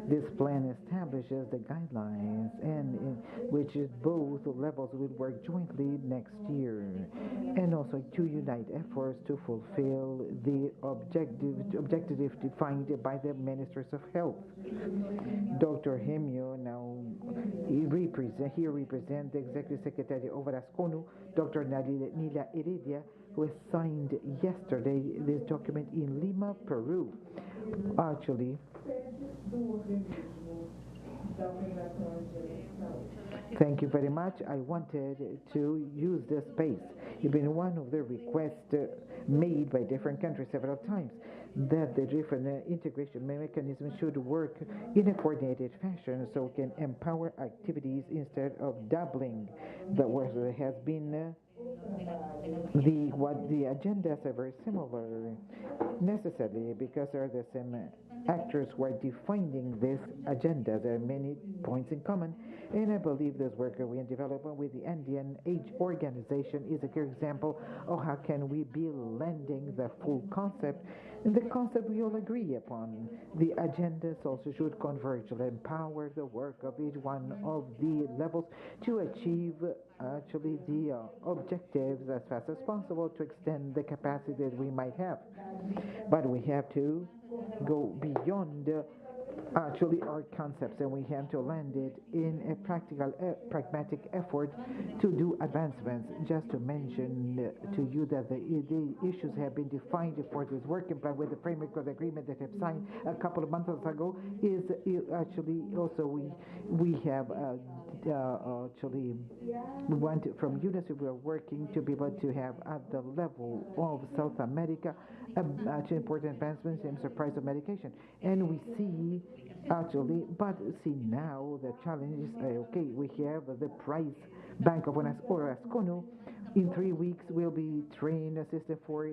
This plan establishes the guidelines and in which both levels will work jointly next year, and also to unite efforts to fulfill the objectives defined by the Ministers of Health. Dr. Jemio now he represents the Executive Secretary of ORAS-CONHU, Dr. Nila Heredia, who signed yesterday this document in Lima, Peru. Actually, thank you very much. I wanted to use this space. It's been one of the requests made by different countries several times that the different integration mechanisms should work in a coordinated fashion so it can empower activities instead of doubling the work that has been the agendas are very similar necessarily because there are the same actors who are defining this agenda. There are many points in common, and I believe this work that we are developing with the Andean Age Organization is a clear example of how can we be lending the full concept, and the concept we all agree upon. The agendas also should converge and empower the work of each one of the levels to achieve actually the objectives as fast as possible to extend the capacity that we might have. But we have to go beyond actually our concepts, and we have to land it in a pragmatic effort to do advancements. Just to mention to you that the issues have been defined for this working plan with the framework of the agreement that have signed a couple of months ago is actually also we have actually we want from Unasur, we are working to be able to have at the level of South America actually important advancements in the price of medication, and we see actually, but see now the challenge is okay, we have the price bank of ORAS-CONHU. In 3 weeks will be trained assistant for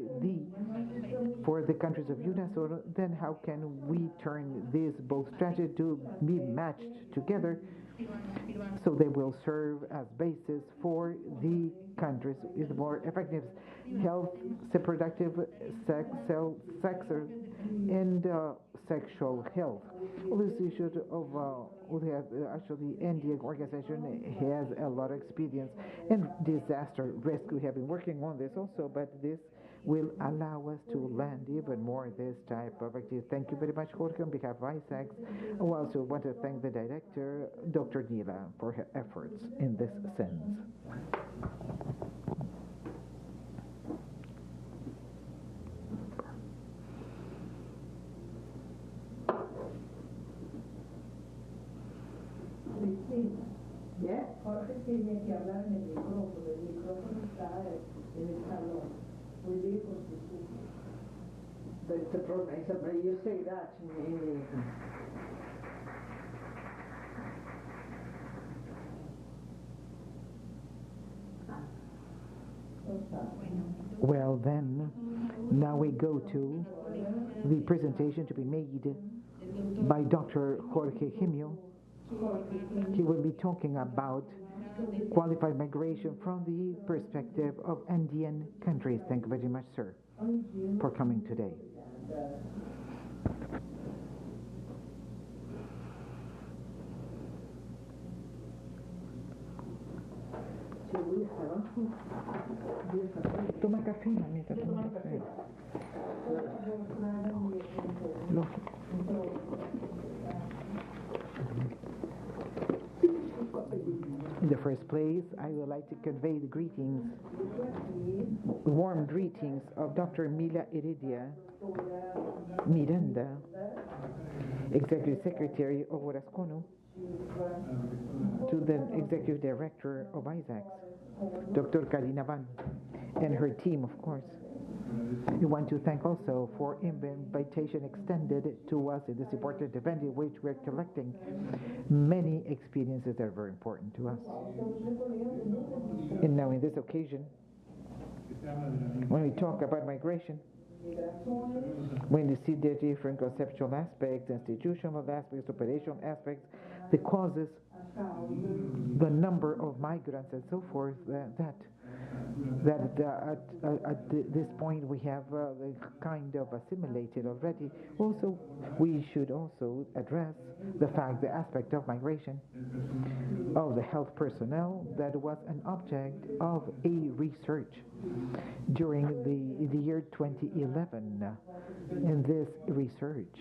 the countries of Unasur. Then how can we turn this both strategy to be matched together so they will serve as basis for the countries with more effective health, reproductive, sex, and sexual health. All this issue of actually Andean organization has a lot of experience and disaster risk. We have been working on this also, but this will allow us to land even more this type of activity. Thank you very much, Jorge, on behalf of Isags. I also want to thank the director, Dr. Nila, for her efforts in this sense. Ya, Jorge tiene que hablar en el micrófono está en el salón, muy lejos de su... The problem is that you say that Well then, now we go to the presentation to be made by Dr. Jorge Jemio. He will be talking about qualified migration from the perspective of Andean countries. Thank you very much, sir, for coming today. Toma café, mamita, toma café. Lógico. In the first place, I would like to convey the greetings, warm greetings of Dr. Mila Heredia Miranda, Executive Secretary of ORAS-CONHU, to the Executive Director of Isags, Dr. Karina Van, and her team, of course. We want to thank also for invitation extended to us in this important event in which we're collecting many experiences that are very important to us. And now in this occasion, when we talk about migration, when you see the different conceptual aspects, institutional aspects, operational aspects, the causes, the number of migrants and so forth, that that this point we have kind of assimilated already. Also, we should also address the aspect of migration of the health personnel that was an object of a research during the year 2011. In this research,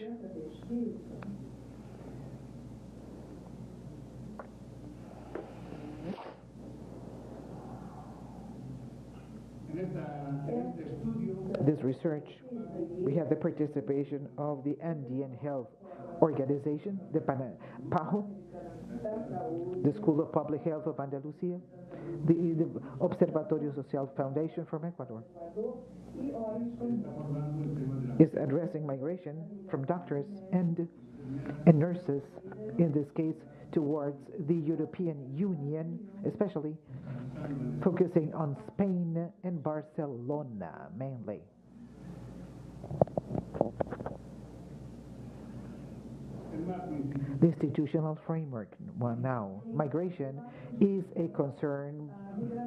we have the participation of the Andean Health Organization, the PAHO, the School of Public Health of Andalusia, the Observatorio Social Foundation from Ecuador is addressing migration from doctors and nurses, in this case, towards the European Union, especially focusing on Spain and Barcelona mainly. The institutional framework, well, now, migration is a concern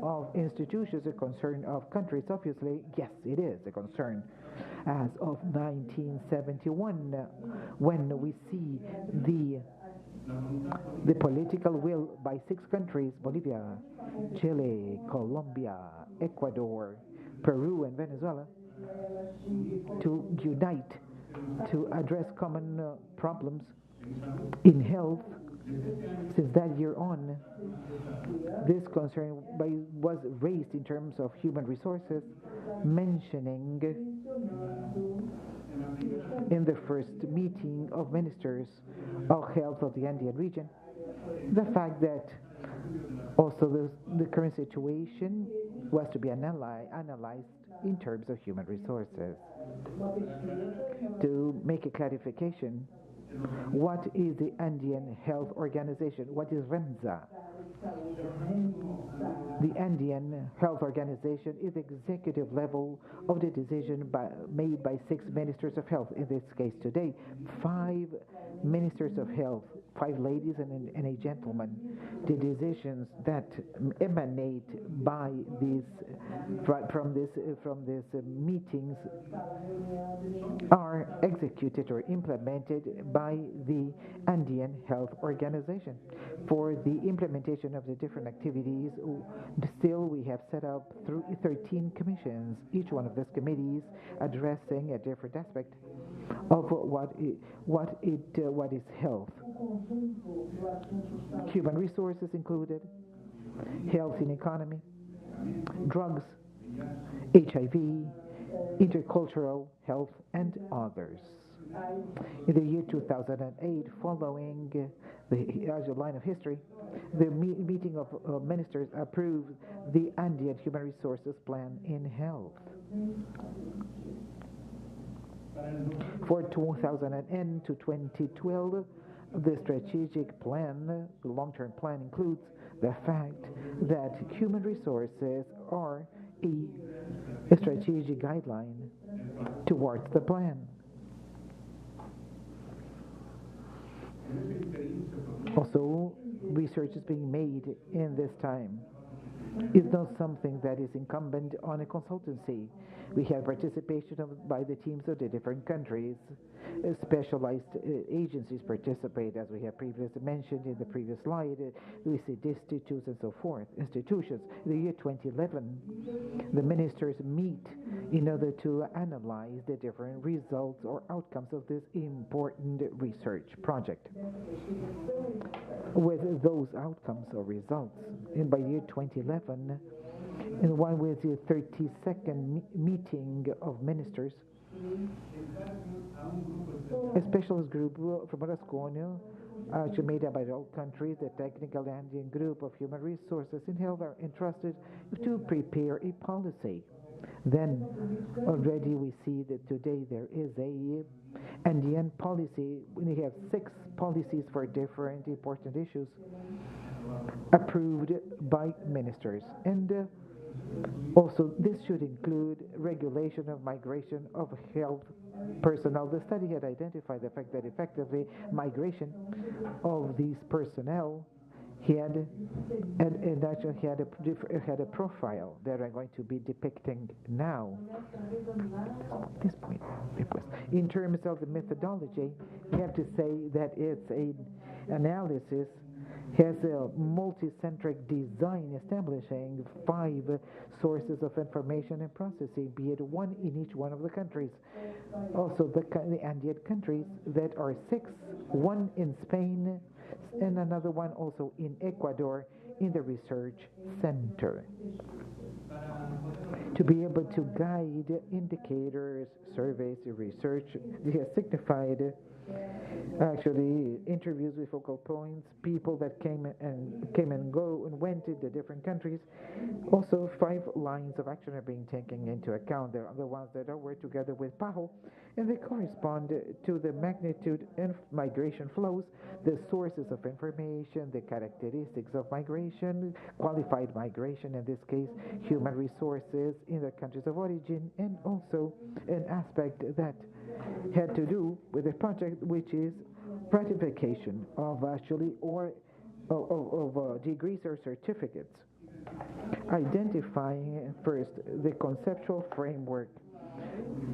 of institutions, a concern of countries, obviously. Yes, it is a concern. As of 1971, when we see the political will by 6 countries, Bolivia, Chile, Colombia, Ecuador, Peru, and Venezuela, to unite to address common problems in health. Since that year on, this concern was raised in terms of human resources, mentioning in the first meeting of ministers of health of the Andean region the fact that also the current situation was to be analyzed in terms of human resources. To make a clarification, what is the Andean Health Organization? What is REMSA? The Andean Health Organization is the executive level of the decision made by 6 ministers of health. In this case today, 5 ministers of health, 5 ladies and a gentleman. The decisions that emanate by from these meetings are executed or implemented by the Andean Health Organization. For the implementation of the different activities, still we have set up 13 commissions, each one of these committees addressing a different aspect of what is health. Human resources included, health in economy, drugs, HIV, intercultural health, and others. In the year 2008, following the line of history, the meeting of ministers approved the Andean Human Resources Plan in Health. For 2010 to 2012, the strategic plan, the long-term plan, includes the fact that human resources are a strategic guideline towards the plan. Also, research is being made in this time. It's not something that is incumbent on a consultancy. We have participation by the teams of the different countries. Specialized agencies participate, as we have previously mentioned in the previous slide. We see institutes and so forth. Institutions. In the year 2011, the ministers meet in order to analyze the different results or outcomes of this important research project. With those outcomes or results, and by year 2011, in one with the 32nd meeting of ministers, a specialist group from ORAS-CONHU, actually made up by all countries, the technical Andean group of human resources in health, are entrusted to prepare a policy. Then already we see that today there is a Andean policy. We have 6 policies for different important issues approved by ministers. And also this should include regulation of migration of health personnel. The study had identified the fact that effectively migration of these personnel he had and actually he had a profile that I'm going to be depicting now. At this point, in terms of the methodology, we have to say that it's an analysis has a multicentric design establishing 5 sources of information and processing, be it one in each one of the countries. Also, the Andean countries that are 6, one in Spain and another one also in Ecuador in the research center. To be able to guide indicators, surveys, research, they have signified actually interviews with focal points, people that came and go and went to the different countries. Also, 5 lines of action are being taken into account. There are the ones that are worked together with PAHO, and they correspond to the magnitude and migration flows, the sources of information, the characteristics of migration, qualified migration, in this case, human resources in the countries of origin, and also an aspect that had to do with the project, which is ratification of actually degrees or certificates. Identifying first the conceptual framework.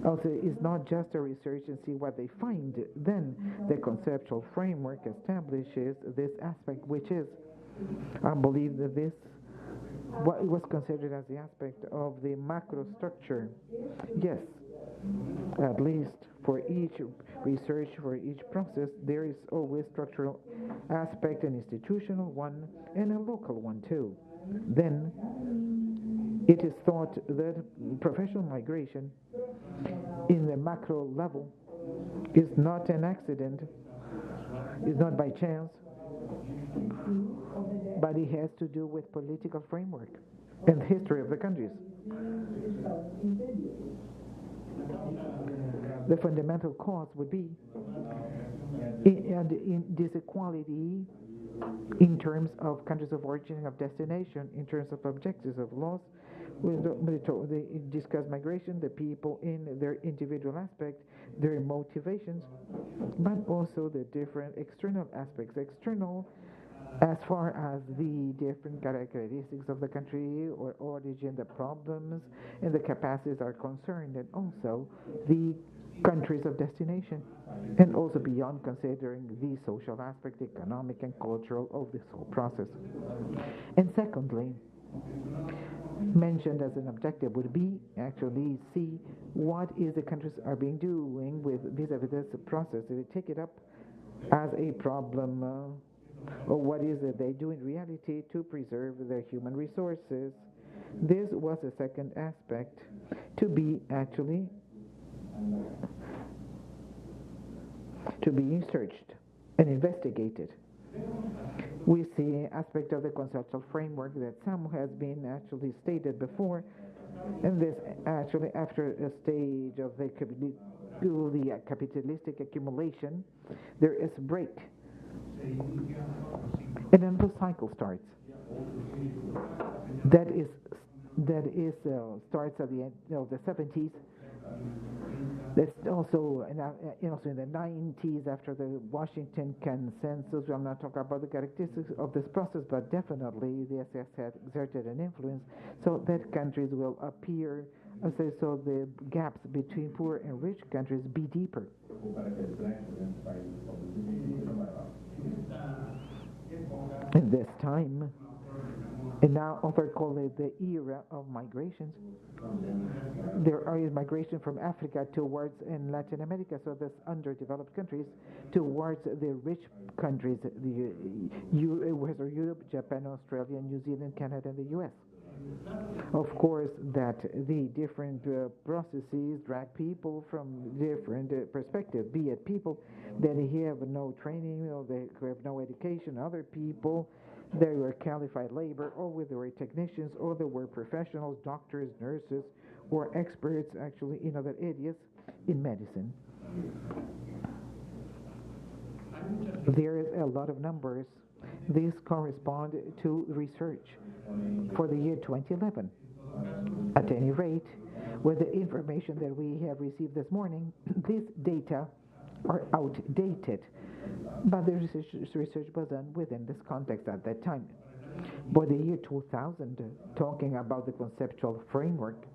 Also, is not just a research and see what they find. Then the conceptual framework establishes this aspect, which is, I believe that this what was considered as the aspect of the macro structure. Yes, at least for each research, for each process, there is always structural aspect, an institutional one and a local one too. Then it is thought that professional migration in the macro level is not an accident, is not by chance, but it has to do with political framework and the history of the countries. The fundamental cause would be in disequality in terms of countries of origin and of destination, in terms of objectives of laws. They discuss migration, the people in their individual aspect, their motivations, but also the different external aspects. External as far as the different characteristics of the country or origin, the problems and the capacities are concerned, and also the countries of destination, and also beyond considering the social aspect, economic and cultural of this whole process. And secondly, mentioned as an objective would be actually see what is the countries are being doing with vis-a-vis this process. If they take it up as a problem, or what is it they do in reality to preserve their human resources. This was a second aspect to be actually to be searched and investigated. We see aspect of the conceptual framework that some has been actually stated before, and this actually after a stage of the capitalistic accumulation, there is a break, and then the cycle starts. That starts at the end of the 70s. That's also in the 90s after the Washington Consensus. I'm not talking about the characteristics of this process, but definitely the SS had exerted an influence so that countries will appear, so the gaps between poor and rich countries be deeper. In this time, and now over call it the era of migrations. There are migration from Africa towards in Latin America, so this underdeveloped countries towards the rich countries, whether Europe, Japan, Australia, New Zealand, Canada, and the US. Of course, that the different processes drag people from different perspectives, be it people that have no training or they have no education, other people they were qualified labor, or they were technicians, or they were professionals, doctors, nurses, or experts actually in other areas in medicine. There is a lot of numbers. These correspond to research for the year 2011. At any rate, with the information that we have received this morning, these data are outdated. but the research was done within this context at that time. By the year 2000, talking about the conceptual framework,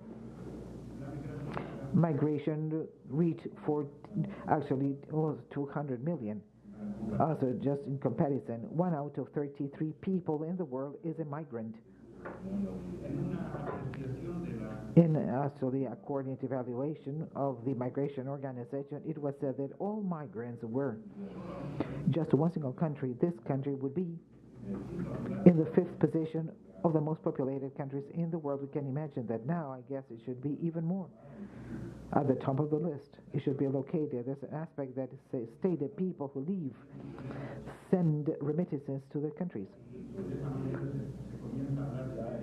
migration reached actually it was 200 million. Also, just in comparison, 1 out of 33 people in the world is a migrant. Actually, according to evaluation of the Migration Organization, it was said that all migrants were just one single country. This country would be in the 5th position of the most populated countries in the world. We can imagine that now. I guess it should be even more at the top of the list. It should be located. There's an aspect that stated people who leave send remittances to their countries.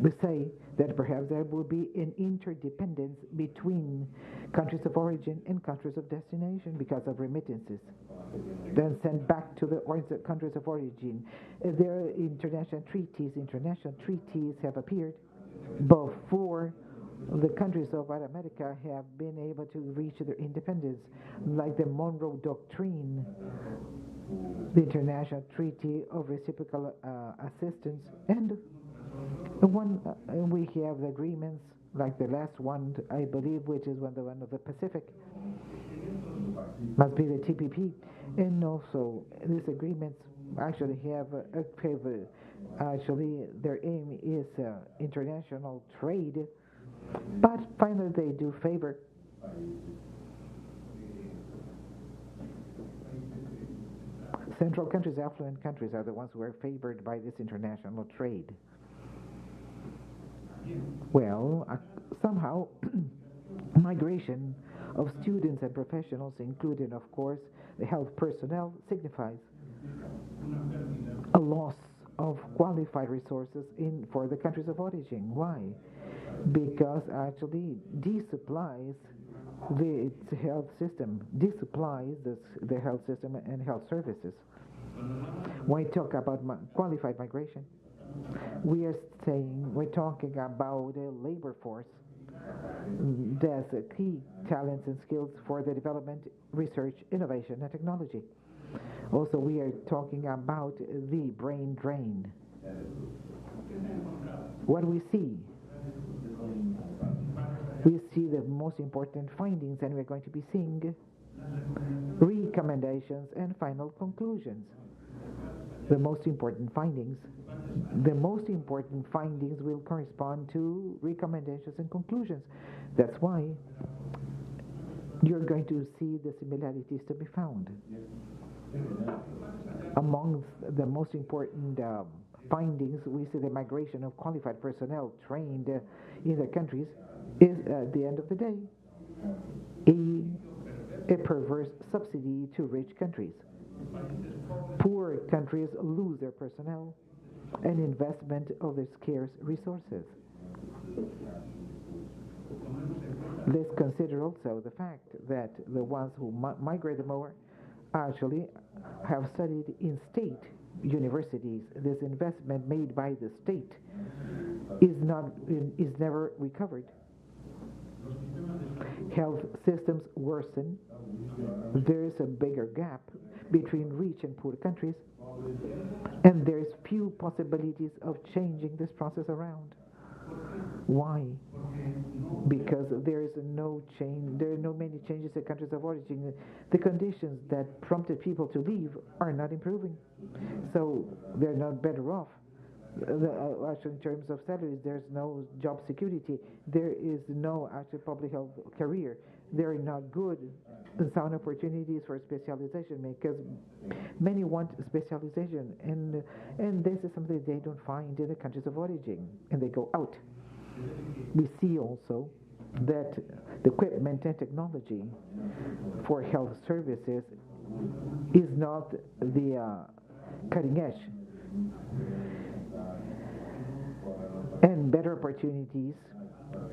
We say that perhaps there will be an interdependence between countries of origin and countries of destination because of remittances, then sent back to the countries of origin. There are international treaties. International treaties have appeared before the countries of America have been able to reach their independence, like the Monroe Doctrine, the International Treaty of Reciprocal Assistance, and we have the agreements like the last one, I believe, which is the one of the Pacific, must be the TPP, and also these agreements actually have actually their aim is international trade, but finally they do favor central countries. Affluent countries are the ones who are favored by this international trade. Well, somehow migration of students and professionals, including, of course, the health personnel, signifies a loss of qualified resources for the countries of origin. Why? Because actually desupplies the health system, desupplies the health system and health services. When we talk about qualified migration, we're talking about a labor force that's key talents and skills for the development, research, innovation, and technology. Also, we are talking about the brain drain. What we see the most important findings, and we're going to be seeing recommendations and final conclusions. The most important findings will correspond to recommendations and conclusions. That's why you're going to see the similarities to be found. Among the most important findings, we see the migration of qualified personnel trained in the countries is, at the end of the day, a perverse subsidy to rich countries. Poor countries lose their personnel and investment of their scarce resources. Let's consider also the fact that the ones who migrate more actually have studied in state universities. This investment made by the state is never recovered. Health systems worsen. There is a bigger gap between rich and poor countries, and there is few possibilities of changing this process around. Why? Because there is no change. There are no many changes in countries of origin. The conditions that prompted people to leave are not improving, so they're not better off. Actually, in terms of salaries, there's no job security. There is no actual public health career. There are not good and sound opportunities for specialization because many want specialization, and this is something they don't find in the countries of origin, and they go out. We see also that the equipment and technology for health services is not the cutting edge. And better opportunities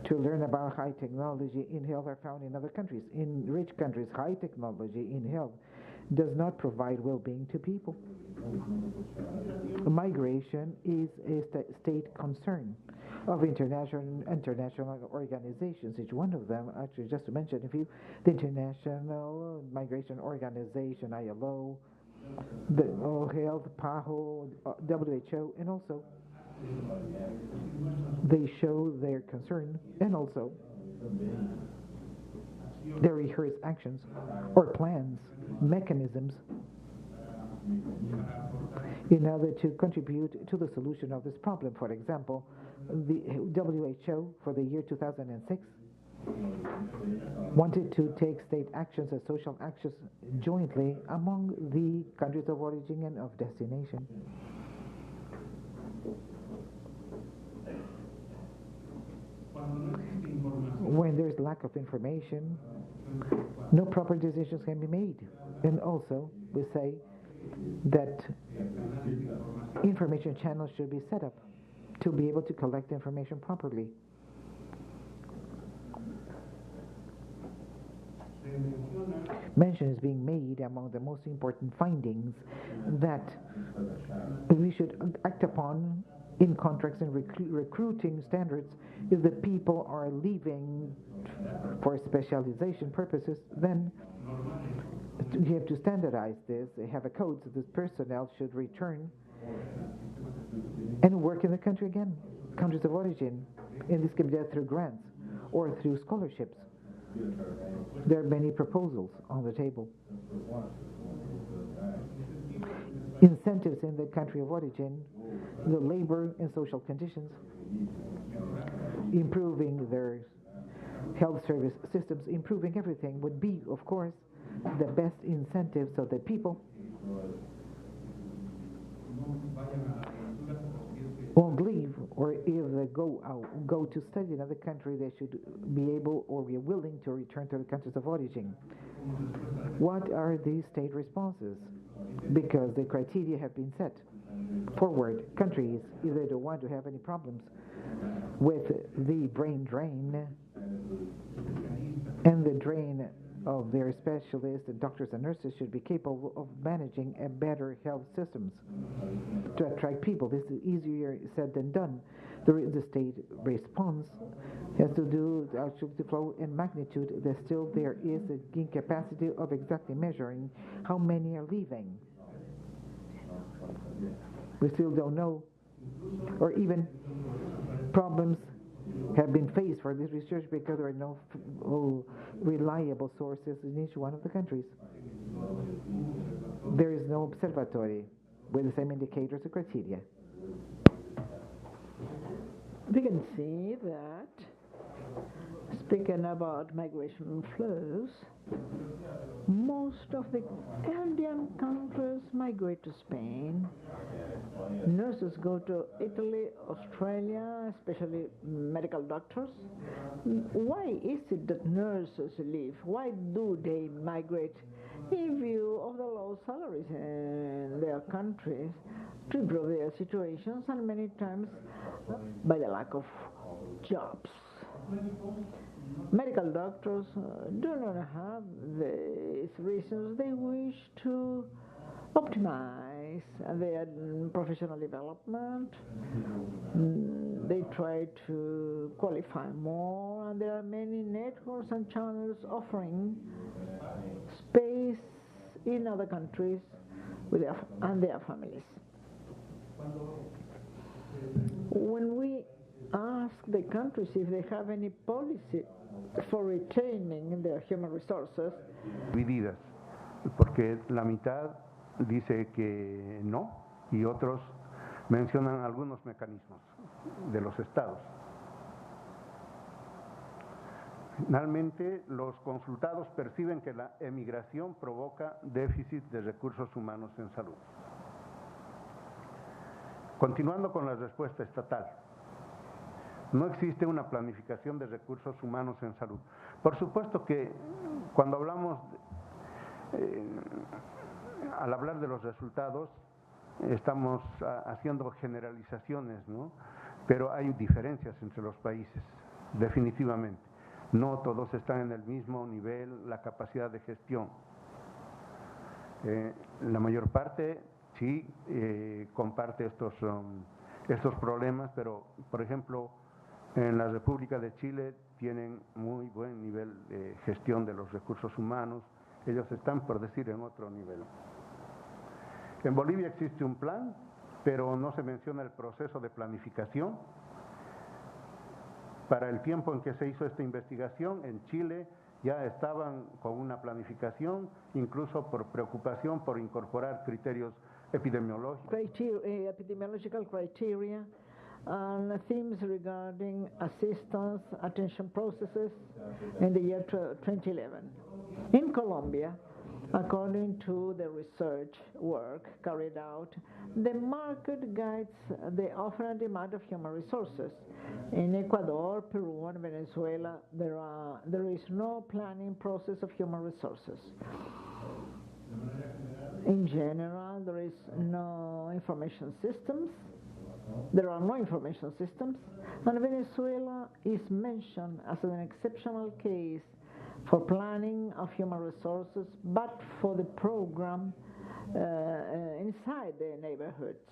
to learn about high technology in health are found in other countries. In rich countries, high technology in health does not provide well-being to people. Migration is a state concern of international organizations. Each one of them, actually, just to mention a few, the International Migration Organization, ILO, the Health, PAHO, WHO, and also they show their concern, and also they rehearse actions or plans, mechanisms in order to contribute to the solution of this problem. For example, the WHO for the year 2006 wanted to take state actions and social actions jointly among the countries of origin and of destination. When there's lack of information, no proper decisions can be made. And also, we say that information channels should be set up to be able to collect information properly. Mention is being made among the most important findings that we should act upon in contracts and recruiting standards. If the people are leaving for specialization purposes, then you have to standardize this. They have a code, so this personnel should return and work in the country again, countries of origin. And this can be done through grants or through scholarships. There are many proposals on the table. Incentives in the country of origin, the labor and social conditions, improving their health service systems, improving everything would be, of course, the best incentive so that people won't leave, or if they go to study in another country, they should be able or be willing to return to the countries of origin. What are these state responses? Because the criteria have been set forward. Countries, if they don't want to have any problems with the brain drain and the drain of their specialists and doctors and nurses, should be capable of managing a better health systems to attract people. This is easier said than done. The state response has to do with the flow and magnitude. That still there is an incapacity of exactly measuring how many are leaving. We still don't know, or even problems have been faced for this research because there are no reliable sources in each one of the countries. There is no observatory with the same indicators and criteria. We can see that, speaking about migration flows, most of the Andean countries migrate to Spain. Nurses go to Italy, Australia, especially medical doctors. Why is it that nurses leave? Why do they migrate? In view of the low salaries in their countries, to improve their situations, and many times by the lack of jobs. Medical doctors do not have these reasons. They wish to optimize their professional development. They try to qualify more, and there are many networks and channels offering space in other countries with their families. When we ask the countries if they have any policy for retaining their human resources, divididas, porque la mitad dice que no y otros mencionan algunos mecanismos de los estados. Finalmente, los consultados perciben que la emigración provoca déficit de recursos humanos en salud. Continuando con la respuesta estatal, no existe una planificación de recursos humanos en salud. Por supuesto que cuando hablamos, al hablar de los resultados, estamos haciendo generalizaciones, ¿no? Pero hay diferencias entre los países, definitivamente. No todos están en el mismo nivel, la capacidad de gestión. La mayor parte sí comparte estos problemas, pero por ejemplo en la República de Chile tienen muy buen nivel de gestión de los recursos humanos. Ellos están, por decir, en otro nivel. En Bolivia existe un plan, pero no se menciona el proceso de planificación. Para el tiempo en que se hizo esta investigación, en Chile ya estaban con una planificación, incluso por preocupación por incorporar criterios epidemiológicos. Epidemiological criteria and themes regarding assistance, attention processes in the year 2011. In Colombia, according to the research work carried out, the market guides the offer and demand of human resources. In Ecuador, Peru, and Venezuela, there is no planning process of human resources. In general, there are no information systems, and Venezuela is mentioned as an exceptional case for planning of human resources, but for the program inside the neighborhoods.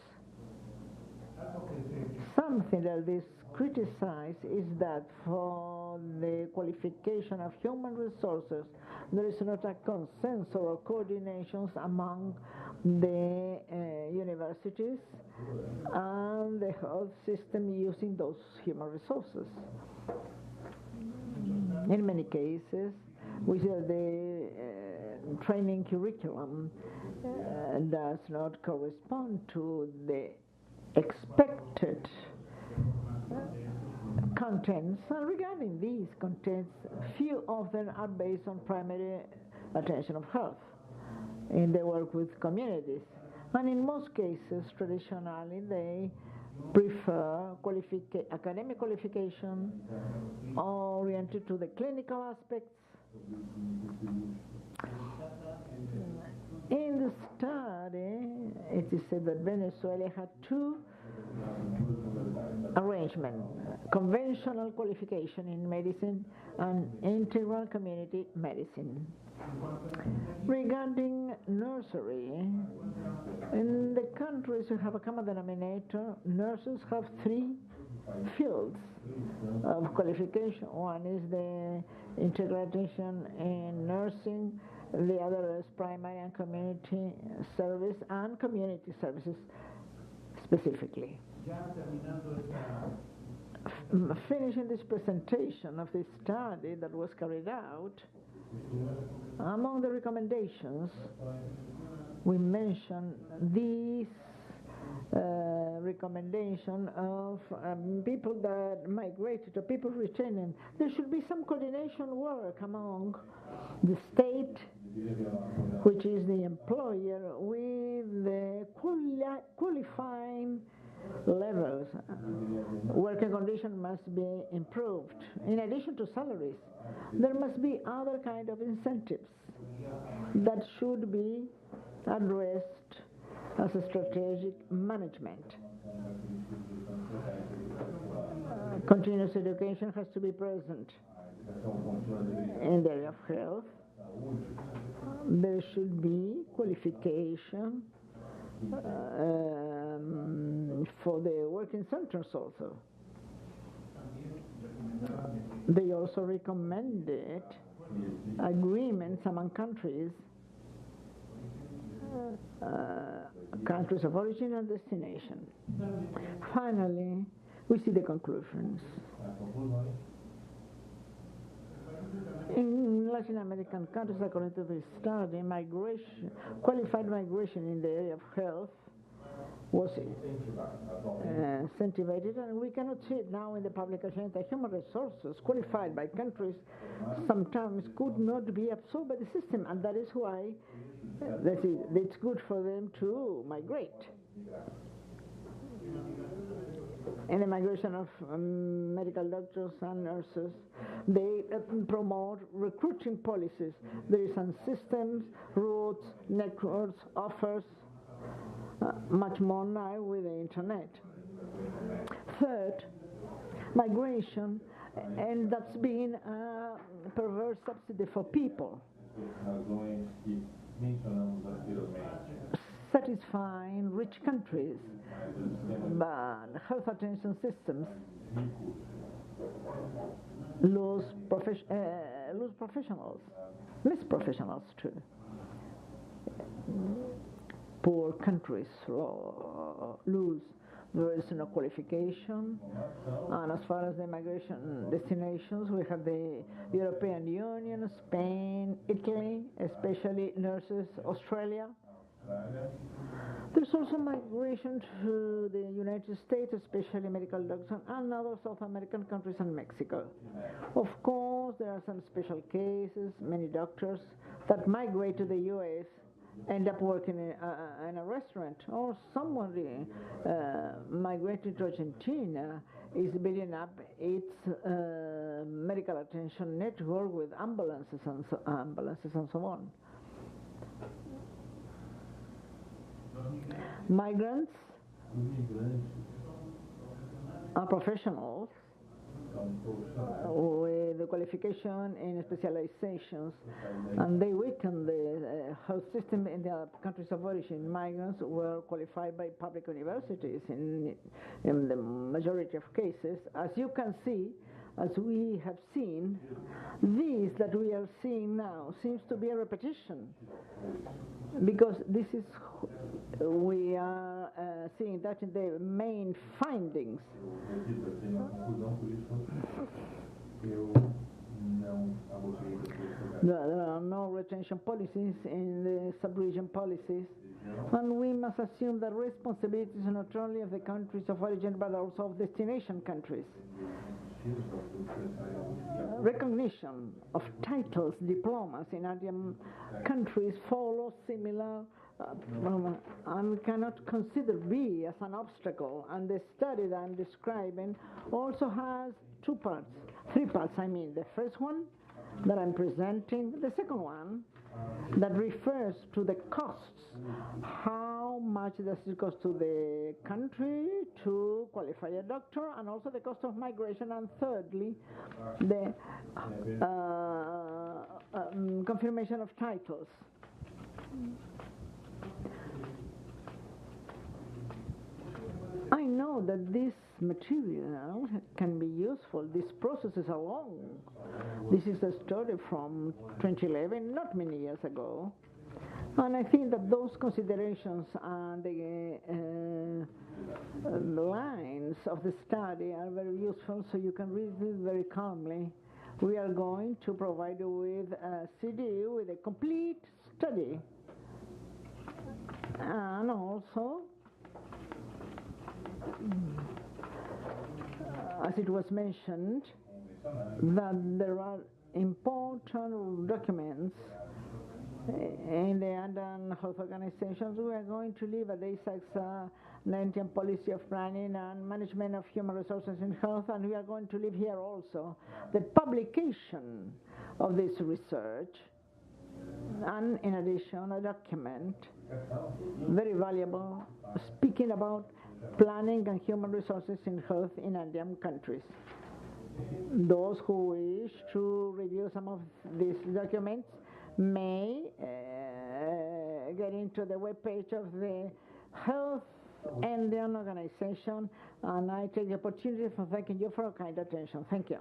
Something that is criticized is that for the qualification of human resources, there is not a consensus or coordinations among the universities and the health system using those human resources. In many cases, we see that the training curriculum does not correspond to the expected contents, and regarding these contents, few of them are based on primary attention of health in their work with communities, and in most cases, traditionally, they prefer academic qualification oriented to the clinical aspects. In the study, it is said that Venezuela had two arrangements: conventional qualification in medicine and integral community medicine. Regarding nursery, in the countries who have a common denominator, nurses have three fields of qualification. One is the integration in nursing, the other is primary and community service, and community services specifically. Finishing this presentation of this study that was carried out, among the recommendations, we mention these recommendation of people that migrated or people returning. There should be some coordination work among the state, which is the employer, with the qualifying levels. Working conditions must be improved. In addition to salaries, there must be other kind of incentives that should be addressed as a strategic management. Continuous education has to be present in the area of health. There should be qualification for the working centers also. They also recommended agreements among countries, countries of origin and destination. Finally, we see the conclusions. In Latin American countries, according to this study, qualified migration in the area of health was incentivized, and we cannot see it now in the public agenda. Human resources qualified by countries sometimes could not be absorbed by the system, and that is why it's good for them to migrate. In the migration of medical doctors and nurses, they promote recruiting policies. There is some systems, routes, networks, offers, much more now with the internet. Third, migration ends up being a perverse subsidy for people, satisfying rich countries, but health attention systems lose professionals, miss professionals too. poor countries lose. There is no qualification, and as far as the migration destinations, we have the European Union, Spain, Italy, especially nurses, Australia. There's also migration to the United States, especially medical doctors, and other South American countries and Mexico. Of course, there are some special cases, many doctors that migrate to the U.S., end up working in a restaurant, or someone migrating to Argentina is building up its medical attention network with ambulances and so on. Migrants are professionals with the qualification in specializations, and they weaken the health system in their countries of origin. Migrants were qualified by public universities in the majority of cases. As you can see, as we have seen, this that we are seeing now seems to be a repetition, because this is, we are seeing that in the main findings. There are no retention policies in the sub-region policies, and we must assume that responsibility is not only of the countries of origin but also of destination countries. Recognition of titles, diplomas in Andean countries follow similar and cannot consider be as an obstacle, and the study that I'm describing also has three parts. I mean, the first one that I'm presenting, the second one that refers to the costs, how much does it cost to the country to qualify a doctor, and also the cost of migration, and thirdly, the confirmation of titles. I know that this material can be useful. These processes are long. This is a story from 2011, not many years ago. And I think that those considerations and the lines of the study are very useful, so you can read it very calmly. We are going to provide you with a CD with a complete study. And also, as it was mentioned, that there are important documents in the Andean health organizations. We are going to leave at the Isags Andean policy of planning and management of human resources in health, and we are going to leave here also the publication of this research, and in addition a document very valuable speaking about planning and human resources in health in Andean countries. Those who wish to review some of these documents may get into the webpage of the Health Andean Organization, and I take the opportunity for thanking you for your kind attention. Thank you.